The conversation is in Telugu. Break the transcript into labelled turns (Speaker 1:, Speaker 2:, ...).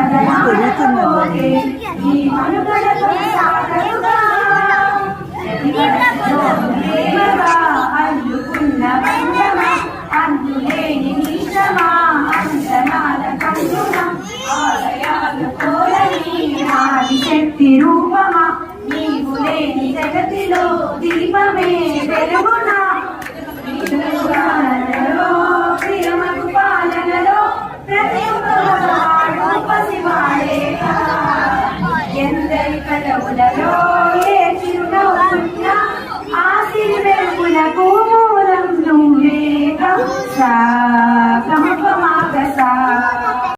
Speaker 1: దయాపోతే ఈ మనుగడతో సాగరుగా ప్రేమగా అల్లుకున్న బంధమా అందులేని నిజమా అంతనాల కందున ఆలయాలు కోలని ఆది శక్తి రూపమా నీవు లేని జగతిలో దీపమే వెలుగు